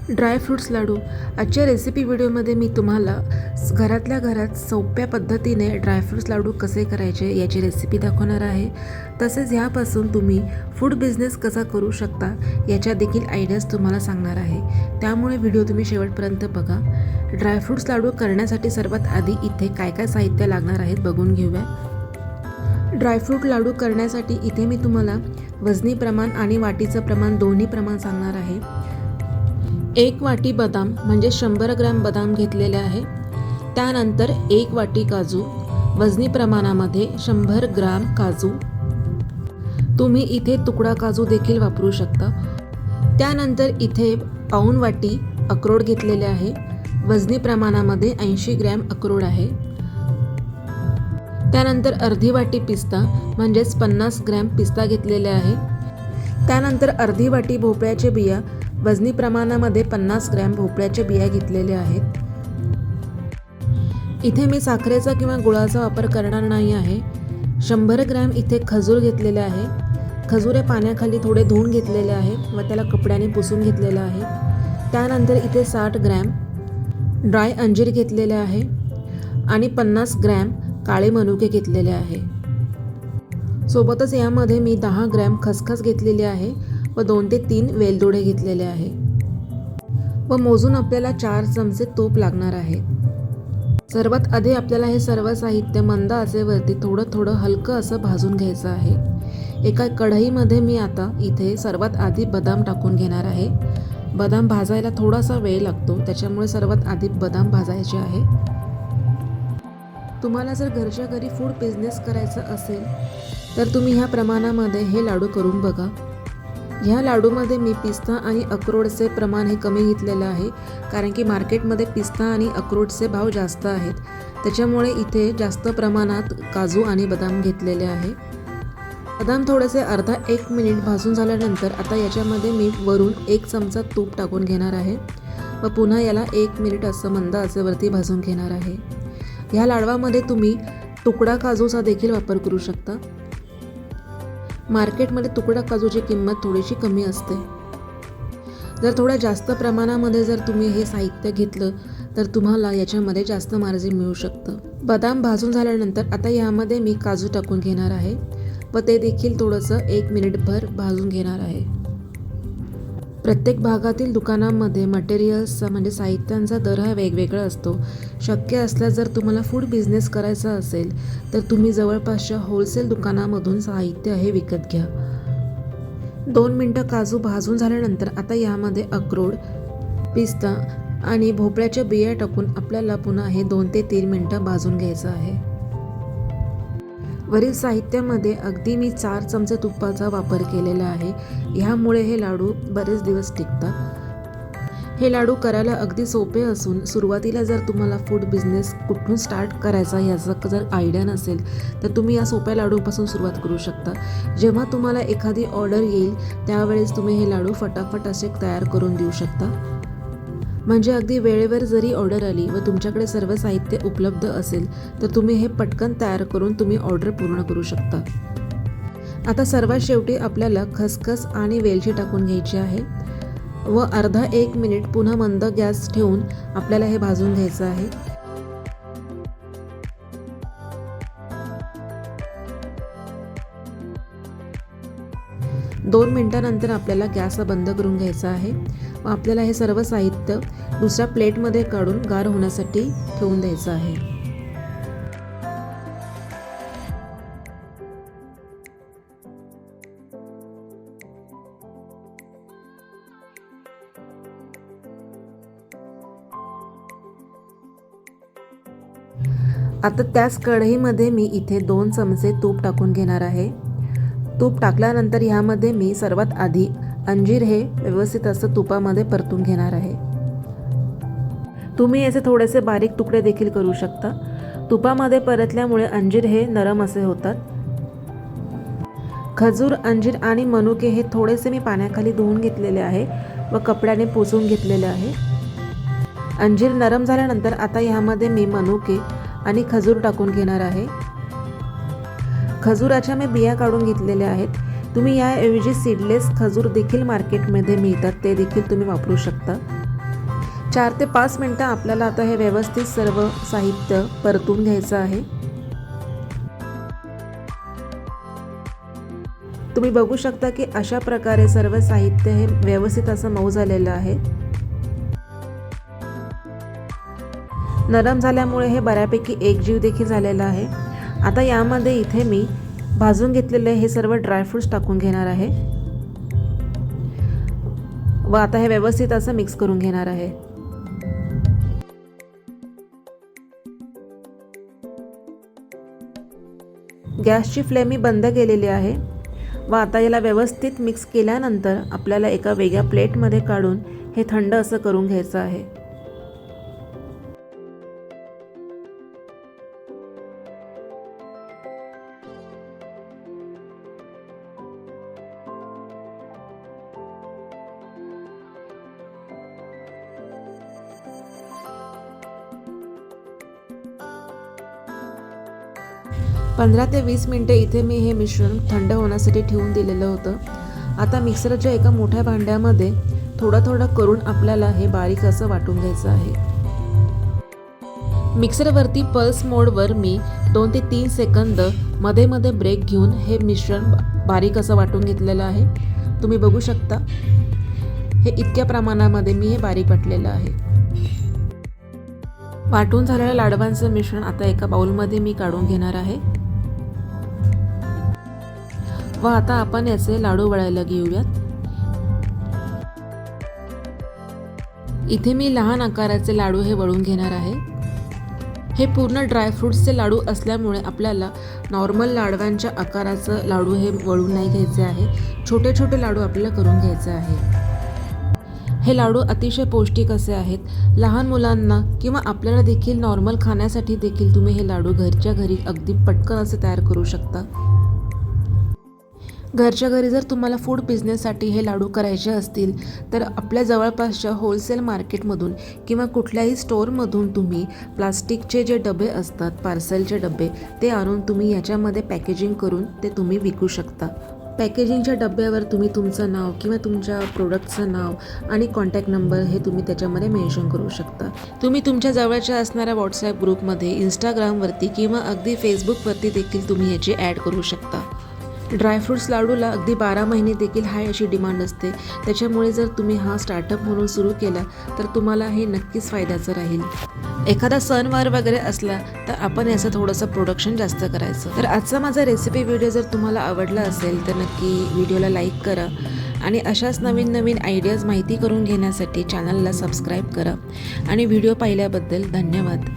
Dry fruits लाडू. आजच्या recipe व्हिडिओमध्ये मी तुम्हाला घरातल्या घरात सोप्या पद्धतीने ड्रायफ्रूट्स लाडू कसे करायचे याची रेसिपी दाखवणार आहे. तसेच ह्यापासून तुम्ही फूड बिझनेस कसा करू शकता याच्या देखील आयडियाज तुम्हाला सांगणार आहे. त्यामुळे व्हिडिओ तुम्ही शेवटपर्यंत बघा. ड्रायफ्रूट्स लाडू करण्यासाठी सर्वात आधी इथे काय काय साहित्य लागणार आहेत बघून घेऊया. ड्रायफ्रूट लाडू करण्यासाठी इथे मी तुम्हाला वजनी प्रमाण आणि वाटीचं प्रमाण दोन्ही प्रमाण सांगणार आहे. 1 वाटी बदाम म्हणजे 100 ग्रॅम बदाम घेतलेले आहे. त्यानंतर 1 वाटी काजू, वजनी प्रमाणामध्ये 100 ग्रॅम काजू. तुम्ही इथे तुकडा काजू देखील वापरू शकता. त्यानंतर इथे पाऊण वाटी अक्रोड घेतलेले आहे. वजनी प्रमाणामध्ये 80 ग्रॅम अक्रोड आहे. त्यानंतर अर्धी वाटी पिस्ता म्हणजेच 50 ग्रॅम पिस्ता घेतलेले आहे. त्यानंतर अर्धी वाटी भोपळ्याचे बिया, वजनी प्रमाणामध्ये 50 ग्रॅम भोपळ्याच्या बिया घेतलेल्या आहेत. इथे मी साखरेचा किंवा गुळाचा वापर करणार नाही आहे. 100 ग्रॅम इथे खजूर घेतलेले आहे. खजूर हे पाण्याखाली थोडे धुवून घेतलेले आहे व त्याला कपड्याने पुसून घेतलेलं आहे. त्यानंतर इथे 60 ग्रॅम ड्राय अंजीर घेतलेले आहे आणि 50 ग्रॅम काळे मनुके घेतलेले आहे. सोबतच यामध्ये मी 10 ग्रॅम खसखस घेतलेली आहे व 2 ते 3 वेलदोडे घेतलेले आहे व मोजून आपल्याला 4 चमचे तूप लागणार आहे. सर्वात आधी आपल्याला हे सर्व साहित्य मंद आचेवरती थोडं थोडं हलकं असं भाजून घ्यायचं आहे. एका कढईमध्ये मी आता इथे सर्वात आधी बदाम टाकून घेणार आहे. बदाम भाजायला थोडासा वेळ लागतो, त्याच्यामुळे सर्वात आधी बदाम भाजायचे आहे. तुम्हाला जर घरच्या घरी फूड बिझनेस करायचा असेल तर तुम्ही ह्या प्रमाणामध्ये हे लाडू करून बघा. ह्या लाडूमध्ये मी पिस्ता आणि अक्रोडचे प्रमाण हे कमी घेतलेलं आहे, कारण की मार्केटमध्ये पिस्ता आणि अक्रोडचे भाव जास्त आहेत. त्याच्यामुळे इथे जास्त प्रमाणात काजू आणि बदाम घेतलेले आहे. बदाम थोडेसे अर्धा 1 मिनिट भाजून झाल्यानंतर आता याच्यामध्ये मी वरून 1 चमचा तूप टाकून घेणार आहे व पुन्हा याला 1 मिनिट असं मंद आचेवरती भाजून घेणार आहे. ह्या लाडवामध्ये तुम्ही तुकडा काजूचा देखील वापर करू शकता. मार्केटमध्ये तुकडा काजूची किंमत थोडीशी कमी असते. जर थोड्या जास्त प्रमाणामध्ये जर तुम्ही हे साहित्य घेतलं तर तुम्हाला याच्यामध्ये जास्त मार्जिन मिळू शकतं. बदाम भाजून झाल्यानंतर आता यामध्ये मी काजू टाकून घेणार आहे व ते देखील थोडंसं 1 मिनिटभर भाजून घेणार आहे. प्रत्येक भागातील दुकानांमध्ये मटेरियल्सचा म्हणजे साहित्यांचा दर हा वेगवेगळा असतो. शक्य असल्यास जर तुम्हाला फूड बिझनेस करायचा असेल तर तुम्ही जवळपासच्या होलसेल दुकानामधून साहित्य हे विकत घ्या. 2 मिनटं काजू भाजून झाल्यानंतर आता यामध्ये अक्रोड, पिस्ता आणि भोपळ्याच्या बिया टाकून आपल्याला पुन्हा हे 2 ते 3 मिनटं भाजून घ्यायचं आहे. वरील साहित्यामध्ये अगदी मी 4 चमचे तुपाचा वापर केलेला आहे. ह्यामुळे हे लाडू बरेच दिवस टिकतात. हे लाडू करायला अगदी सोपे असून सुरुवातीला जर तुम्हाला फूड बिझनेस कुठून स्टार्ट करायचा याचा जर आयडिया नसेल तर तुम्ही या सोप्या लाडूपासून सुरुवात करू शकता. जेव्हा तुम्हाला एखादी ऑर्डर येईल त्यावेळेस तुम्ही हे लाडू फटाफट असे तयार करून देऊ शकता. म्हणजे अगदी वेळेवर जरी ऑर्डर आली व तुमच्याकडे सर्व साहित्य उपलब्ध असेल तर तुम्ही हे पटकन तयार करून तुम्ही ऑर्डर पूर्ण करू शकता. आता सर्वात शेवटी आपल्याला खसखस आणि वेलची टाकून घ्यायची आहे व अर्धा 1 मिनिट पुन्हा मंद गॅस ठेवून आपल्याला हे भाजून घ्यायचं आहे. दोन मिनिटांनंतर आपल्याला गॅस बंद करून घ्यायचा आहे व आपल्याला हे सर्व साहित्य दुसऱ्या प्लेटमध्ये काढून गार होण्यासाठी ठेवून द्यायचं आहे. आता त्याच कढईमध्ये मी इथे 2 चमचे तूप टाकून घेणार आहे. तूप टाकल्यानंतर ह्यामध्ये मी सर्वात आधी अंजीर हे व्यवस्थित असं तुपामध्ये परतून घेणार आहे. तुम्ही याचे थोडेसे बारीक तुकडे देखील करू शकता. तुपामध्ये परतल्यामुळे अंजीर हे नरम असे होतात. खजूर, अंजीर आणि मनुके हे थोडेसे मी पाण्याखाली धुवून घेतलेले आहे व कपड्याने पुसून घेतलेले आहे. अंजीर नरम झाल्यानंतर आता ह्यामध्ये मी मनुके आणि खजूर टाकून घेणार आहे. खजुराच्या मी बिया काढून घेतलेल्या आहेत. तुम्ही याऐवजी सीडलेस खजूर देखील मार्केटमध्ये मिळतात, ते देखील तुम्ही वापरू शकता. 4 ते 5 मिनटं आपल्याला आता हे व्यवस्थित सर्व साहित्य परतून घ्यायचं आहे। तुम्ही बघू शकता की अशा प्रकारे सर्व साहित्य हे व्यवस्थित असं मऊ झालेलं आहे। नरम झाल्यामुळे हे बऱ्यापैकी एकजीव देखील झालेला आहे। आता यामध्ये इथे मी भाजून घेतलेले हे सर्व ड्रायफ्रूट्स टाकून घेणार आहे व आता हे व्यवस्थित असं मिक्स करून घेणार आहे। गॅसची फ्लेम मी बंद केलेली आहे व आता याला व्यवस्थित मिक्स केल्यानंतर आपल्याला एका वेगळ्या प्लेटमध्ये काढून हे थंड असं करून घ्यायचं आहे। पंधरा ते 20 मिनिटे इथे मी हे मिश्रण थंड होण्यासाठी ठेवून दिलेलं होतं। आता मिक्सरच्या एका मोठ्या भांड्यामध्ये थोडं करून आपल्याला हे बारीक असं वाटून घ्यायचं आहे। मिक्सरवरती पल्स मोडवर मी 2 ते 3 सेकंद मध्ये ब्रेक घेऊन हे मिश्रण बारीक असं वाटून घेतलेलं आहे। तुम्ही बघू शकता हे इतक्या प्रमाणामध्ये मी हे बारीक वाटलेलं आहे। वाटून झालेल्या लाडवांचं मिश्रण आता एका बाउलमध्ये मी काढून घेणार आहे व आता आपण याचे लाडू वळायला घेऊयात। इथे मी लहान आकाराचे लाडू हे वळून घेणार आहे। हे पूर्ण ड्रायफ्रूट्सचे लाडू असल्यामुळे आपल्याला नॉर्मल लाडवांच्या आकाराचं लाडू हे वळून नाही घ्यायचे आहे। छोटे छोटे लाडू आपल्याला करून घ्यायचे आहे। हे लाडू अतिशय पौष्टिक असे आहेत। लहान मुलांना किंवा आपल्याला देखील नॉर्मल खाण्यासाठी देखील तुम्ही हे लाडू घरच्या घरी अगदी पटकन असे तयार करू शकता। घरच्या घरी जर तुम्हाला फूड बिझनेससाठी हे लाडू करायचे असतील तर आपल्या जवळपासच्या होलसेल मार्केटमधून किंवा कुठल्याही स्टोअरमधून तुम्ही प्लास्टिकचे जे डबे असतात, पार्सलचे डबे, ते आणून तुम्ही याच्यामध्ये पॅकेजिंग करून ते तुम्ही विकू शकता। पॅकेजिंगच्या डब्यावर तुम्ही तुमचं नाव किंवा तुमच्या प्रोडक्टचं नाव आणि कॉन्टॅक्ट नंबर हे तुम्ही त्याच्यामध्ये मेन्शन करू शकता। तुम्ही तुमच्या जवळच्या असणाऱ्या व्हॉट्सॲप ग्रुपमध्ये, इंस्टाग्रामवरती किंवा अगदी फेसबुकवरती देखील तुम्ही याची ॲड करू शकता। ड्रायफ्रूट्स लाडूला अगदी 12 महिने देखील हाय अशी डिमांड असते। त्याच्यामुळे जर तुम्ही हा स्टार्टअप म्हणून सुरू केला तर तुम्हाला हे नक्कीच फायद्याचं राहील। एखादा सणवार वगैरे असला तर आपण याचं थोडंसं प्रोडक्शन जास्त करायचं। तर आजचा माझा रेसिपी व्हिडिओ जर तुम्हाला आवडला असेल तर नक्की व्हिडिओला लाईक करा आणि अशाच नवीन आयडियाज माहिती करून घेण्यासाठी चॅनलला सबस्क्राईब करा आणि व्हिडिओ पाहिल्याबद्दल धन्यवाद।